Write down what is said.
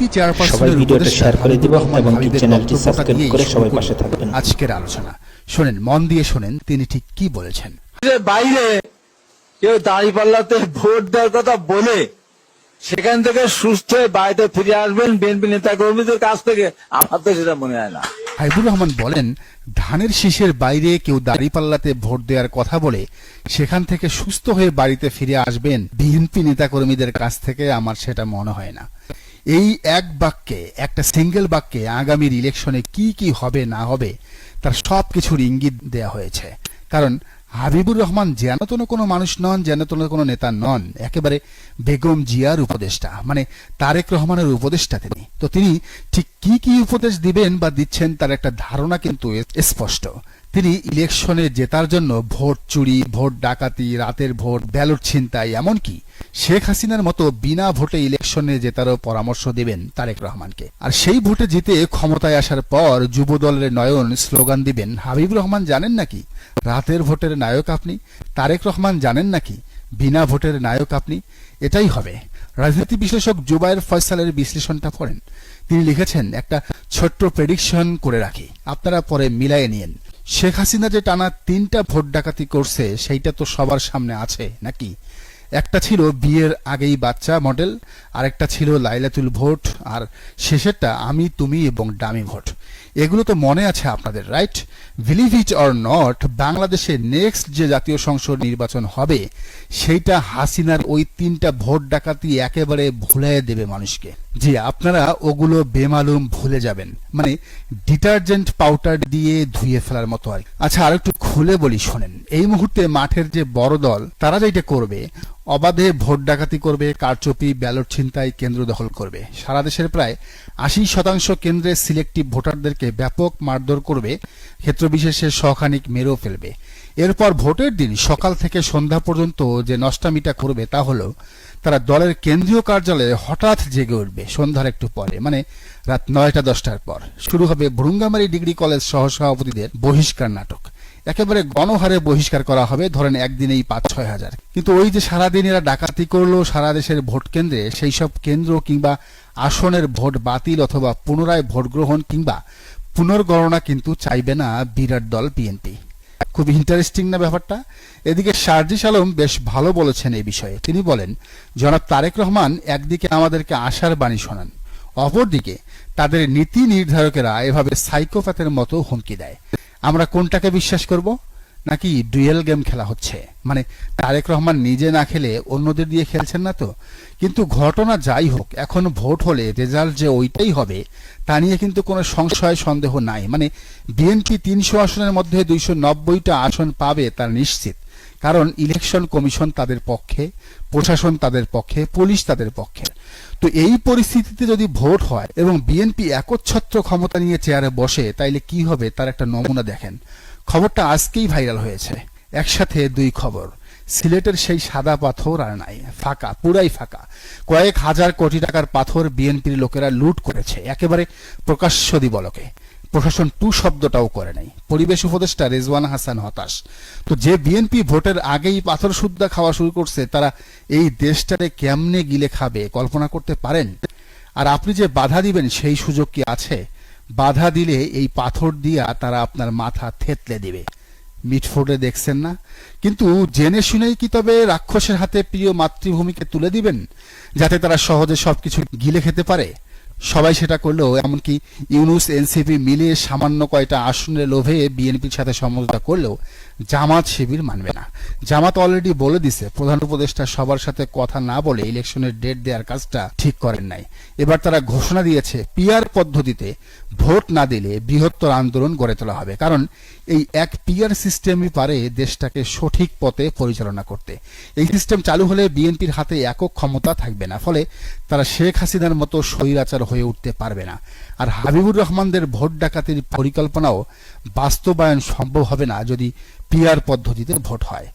BNP চেয়ারপারসনের উপদেষ্টা হাবিবুর রহমান খালিদের বক্তব্যটা নিয়ে সবাই পাশে থাকবেন আজকের আলোচনা। শোনেন, মন দিয়ে শোনেন তিনি ঠিক কি বলেছেন। বাইরে কেউ দাঁড়িপাল্লাতে ভোট দেওয়ার কথা বলে সেখান থেকে সুস্থ হয়ে বাড়িতে ফিরে আসবেন বিএনপি নেতা কর্মীদের কাছ থেকে, আমার তো সেটা মনে হয় না। হাবিবুর রহমান বলেন, ধানের শীষের বাইরে কেউ দাঁড়িপাল্লাতে ভোট দেওয়ার কথা বলে সেখান থেকে সুস্থ হয়ে বাড়িতে ফিরে আসবেন বিএনপি নেতাকর্মীদের কাছ থেকে, আমার সেটা মনে হয় না। এই এক বাক্যে, একটা সিঙ্গেল বাক্যে আগামীর ইলেকশনে কি কি হবে না হবে তার সবকিছুর ইঙ্গিত দেয়া হয়েছে। কারণ হাবিবুর রহমান যেন কোনো মানুষ নন, যেন কোনো নেতা নন, একেবারে বেগম জিয়ার উপদেষ্টা, মানে তারেক রহমানের উপদেষ্টা তিনি। তো তিনি ঠিক কি কি উপদেশ দিবেন বা দিচ্ছেন তার একটা ধারণা কিন্তু স্পষ্ট। তিনি ইলেকশনে জেতার জন্য ভোট চুরি, ভোট ডাকাতি, রাতের ভোট, ব্যালট ছিনতাই, এমনকি শেখ হাসিনার মতো বিনা ভোটে ইলেকশনে জেতারও পরামর্শ দেবেন তারেক রহমানকে। আর সেই ভোটে জিতে ক্ষমতায় আসার পর যুবদলের নয়ন স্লোগান দিবেন, হাবিবুর রহমান জানেন নাকি রাতের ভোটের নায়ক আপনি? তারেক রহমান জানেন নাকি বিনা ভোটের নায়ক আপনি? এটাই হবে। রাজনীতি বিশ্লেষক জুবায়ের ফয়সালের বিশ্লেষণটা পড়েন। তিনি লিখেছেন, একটা ছোট্ট প্রেডিকশন করে রাখি, আপনারা পরে মিলায়ে নিয়েন। শেখ হাসিনা যে টানা 3টা ভোট ডাকাতি করছে সেইটা তো সবার সামনে আছে নাকি? একটা ছিল বিয়ের আগেই বাচ্চা মডেল, আরেকটা ছিল লাইলাতুল ভোট, আর শেষেরটা আমি তুমি এবং ডামি ভোট। এগুলো তো মনে আছে আপনাদের, right? Believe it or not, বাংলাদেশে নেক্সট যে জাতীয় সংসদ নির্বাচন হবে সেইটা হাসিনার ওই 3টা ভোট ডাকাতি একেবারে ভুলিয়ে দেবে মানুষকে। জি, আপনারা ওগুলো বেমালুম ভুলে যাবেন, মানে ডিটারজেন্ট পাউডার দিয়ে ধুয়ে ফেলার মতো আর। আচ্ছা, আর একটু খুলে বলি শোনেন। এই মুহূর্তে মাঠের যে বড় দল তারা যেটা করবে, অবাধে ভোট ডাকাতি করবে, কারচুপি, ব্যালট ছিনতাই, কেন্দ্র দখল করবে। সারা দেশের প্রায় 80% কেন্দ্রে সিলেক্টিভ ভোটারদেরকে ব্যাপক মারধর করবে, ক্ষেত্রবিশেষে শখানিক মেরেও ফেলবে। এরপর ভোটের দিন সকাল থেকে সন্ধ্যা পর্যন্ত যে নষ্টামিটা করবে তা হলো তারা দলের কেন্দ্রীয় কার্যালয়ে হঠাৎ জেগে উঠবে সন্ধ্যার একটু পরে, মানে রাত 9টা-10টার পর। শুরু হবে ভুরুঙ্গামারী ডিগ্রি কলেজ সহসভাপতিদের বহিষ্কার নাটক। একেবারে গণহারে বহিষ্কার করা হবে, ধরেন একদিনেই 5-6 হাজার। কিন্তু ওই যে সারাদিন এরা ডাকাতি করলো সারা দেশের ভোট কেন্দ্রে, সেই সব কেন্দ্র কিংবা আসনের ভোট বাতিল অথবা পুনরায় ভোট গ্রহণ কিংবা পুনর্গণনা কিন্তু চাইবে না বিরাট দল বিএনপি। খুব ইন্টারেস্টিং না ব্যাপারটা? এদিকে শারজিস আলম বেশ ভালো বলেছেন এই বিষয়ে। তিনি বলেন, জনাব তারেক রহমান একদিকে আমাদেরকে আশার বাণী শোনান, অপরদিকে তাদের নীতি নির্ধারকেরা এভাবে সাইকোপ্যাথের মতো হুমকি দেয়। আমরা কোনটাকে বিশ্বাস করব? নাকি ডুয়েল গেম খেলা হচ্ছে? মানে তারেক রহমান নিজে না খেলে অন্যদের দিয়ে খেলছেন না তো? কিন্তু ঘটনা যাই হোক, এখন ভোট হলে রেজাল্ট যে ওইটাই হবে তা নিয়ে কিন্তু কোনো সংশয় সন্দেহ নাই। মানে বিএনপি 300 আসনের মধ্যে 290টা আসন পাবে তার নিশ্চিত। কারণ ইলেকশন কমিশন তাদের পক্ষে, প্রশাসন তাদের পক্ষে, পুলিশ তাদের পক্ষে। তো এই পরিস্থিতিতে যদি ভোট হয় এবং বিএনপি একচ্ছত্র ক্ষমতা নিয়ে চেয়ারে বসে, তাইলে কি হবে তার একটা নমুনা দেখেন। খবরটা আজকেই ভাইরাল হয়েছে, একসাথে 2 খবর। সিলেটের সেই সাদা পাথর আর নাই, ফাঁকা, পুরাই ফাঁকা। কয়েক হাজার কোটি টাকার পাথর বিএনপির লোকেরা লুট করেছে একেবারে প্রকাশ্য দিবলকে। প্রশাসন টু শব্দটাও করে নাই। পরিবেশ উপদেষ্টা রেজওয়ান হাসান হতাশ। তো যে বিএনপি ভোটের আগেই পাথর সুদ্ধা খাওয়া শুরু করছে, তারা এই দেশটারে কেমনে গিলে খাবে কল্পনা করতে পারেন? আর আপনি যে বাধা দিবেন সেই সুযোগ কি আছে? বাধা দিলে এই পাথর দিয়া তারা আপনার মাথা থেতলে দিবে। মিটফোর্ডে দেখছেন না? কিন্তু জেনে শুনেই কি তবে রাক্ষসের হাতে প্রিয় মাতৃভূমিকে তুলে দিবেন, যাতে তারা সহজে সবকিছু গিলে খেতে পারে? সবাই সেটা করলেও, এমনকি ইউনূস এনসিপি মিলে সামান্য কয়টা আসনের লোভে বিএনপির সাথে সমঝোতা করলেও জামাত শিবির মানবে না। জামাত অলরেডি বলে দিছে, প্রধান উপদেষ্টা সবার সাথে কথা না বলে ইলেকশনের ডেট দেওয়ার কাজটা ঠিক করেন নাই। এবার তারা ঘোষণা দিয়েছে পিআর পদ্ধতিতে ভোট না দিলে বৃহত্তর আন্দোলন গড়ে তোলা হবে। কারণ এই এক পিআর সিস্টেমই পারে দেশটাকে সঠিক পথে পরিচালনা করতে। এই সিস্টেম চালু হলে বিএনপির হাতে একক ক্ষমতা থাকবে না, ফলে তারা শেখ হাসিনার মতো স্বৈরাচার হয়ে উঠতে পারবে না। আর হাবিবুর রহমানদের ভোট ডাকাতির পরিকল্পনাও বাস্তবায়ন সম্ভব হবে না যদি পিআর পদ্ধতিতে ভোট হয়।